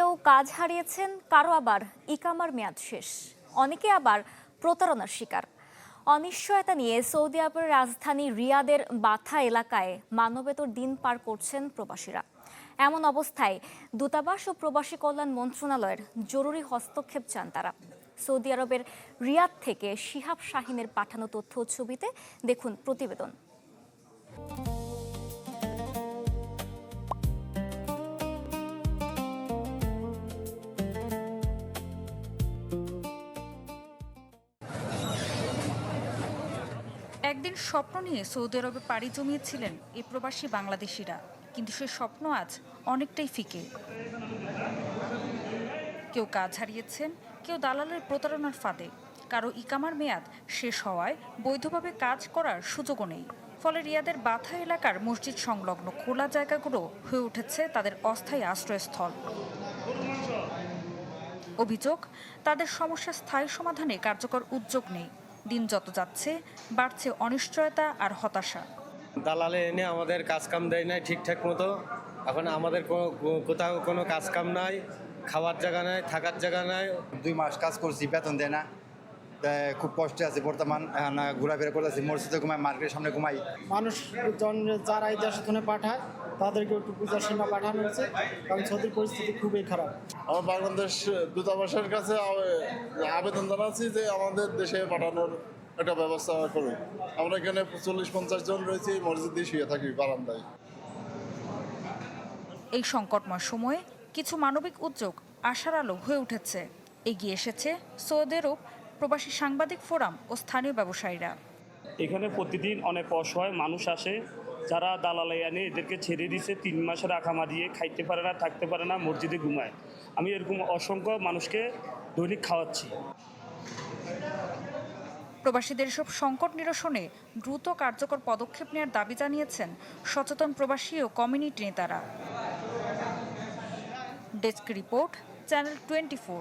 কেউ কাজ হারিয়েছেন, কারো আবার ইকামার মেয়াদ শেষ, অনেকে আবার প্রতারণার শিকার। অনিশ্চয়তা নিয়ে সৌদি আরবের রাজধানী রিয়াদের বাথা এলাকায় মানবেতর দিন পার করছেন প্রবাসীরা। এমন অবস্থায় দূতাবাস ও প্রবাসী কল্যাণ মন্ত্রণালয়ের জরুরি হস্তক্ষেপ চান তারা। সৌদি আরবের রিয়াদ থেকে শিহাব শাহিনের পাঠানো তথ্য ও ছবিতে দেখুন প্রতিবেদন। একদিন স্বপ্ন নিয়ে সৌদি আরবে পাড়ি জমিয়েছিলেন এই প্রবাসী বাংলাদেশিরা, কিন্তু সে স্বপ্ন আজ অনেকটাই ফিকে। কেউ কাজ হারিয়েছেন, কেউ দালালের প্রতারণার ফাঁদে, কারো ইকামার মেয়াদ শেষ হওয়ায় বৈধভাবে কাজ করার সুযোগও নেই। ফলে রিয়াদের বাথা এলাকার মসজিদ সংলগ্ন খোলা জায়গাগুলো হয়ে উঠেছে তাদের অস্থায়ী আশ্রয়স্থল। অভিযোগ, তাদের সমস্যা স্থায়ী সমাধানে কার্যকর উদ্যোগ নেই। দিন যত যাচ্ছে বাড়ছে অনিশ্চয়তা আর হতাশা। দালালে এনে আমাদের কাজ কাম দেয় নাই ঠিকঠাক মতো। এখন আমাদের কোথাও কোনো কাজ কাম নাই, খাওয়ার জায়গা নাই, থাকার জায়গা নাই। 2 মাস কাজ করছি, বেতন দেয় না। খুব কষ্টে আছে বর্তমান। ঘোরাফেরা করতেছি, মসজিদে ঘুমাই, মার্কেটের সামনে ঘুমাই। মানুষজন যারা এই দেশে পাঠায় তাদেরকে একটু পূজার সীমা পাঠানো হয়েছে, কারণ সৌদির পরিস্থিতি খুবই খারাপ। আমার বাংলাদেশ দূতাবাসের কাছে আবেদন জানাচ্ছি যে আমাদের দেশে পাঠানোর একটা ব্যবস্থা করুন। আমরা এখানে 40-50 জন রয়েছি, মসজিদে শুয়ে থাকি বারান্দায়। এই সংকটময় সময়ে কিছু মানবিক উদ্যোগ আশার আলো হয়ে উঠেছে। এগিয়ে এসেছে সৌদি আরব প্রবাসী সাংবাদিক ফোরাম ও স্থানীয় ব্যবসায়ীরা। এখানে প্রতিদিন অনেক অসহায় মানুষ আসে, যারা দালালাই আনে এদেরকে ছেড়ে দিয়েছে। 3 মাসের আকামা দিয়ে খাইতে পারে না, থাকতে পারে না, মসজিদে ঘুমায়। আমি এরকম অসংখ্য মানুষকে দৈনিক খাওয়াচ্ছি। প্রবাসীদের সব সংকট নিরসনে দ্রুত কার্যকর পদক্ষেপ নেওয়ার দাবি জানিয়েছেন সচেতন প্রবাসী ও কমিউনিটি নেতারা। Desk report, channel 24।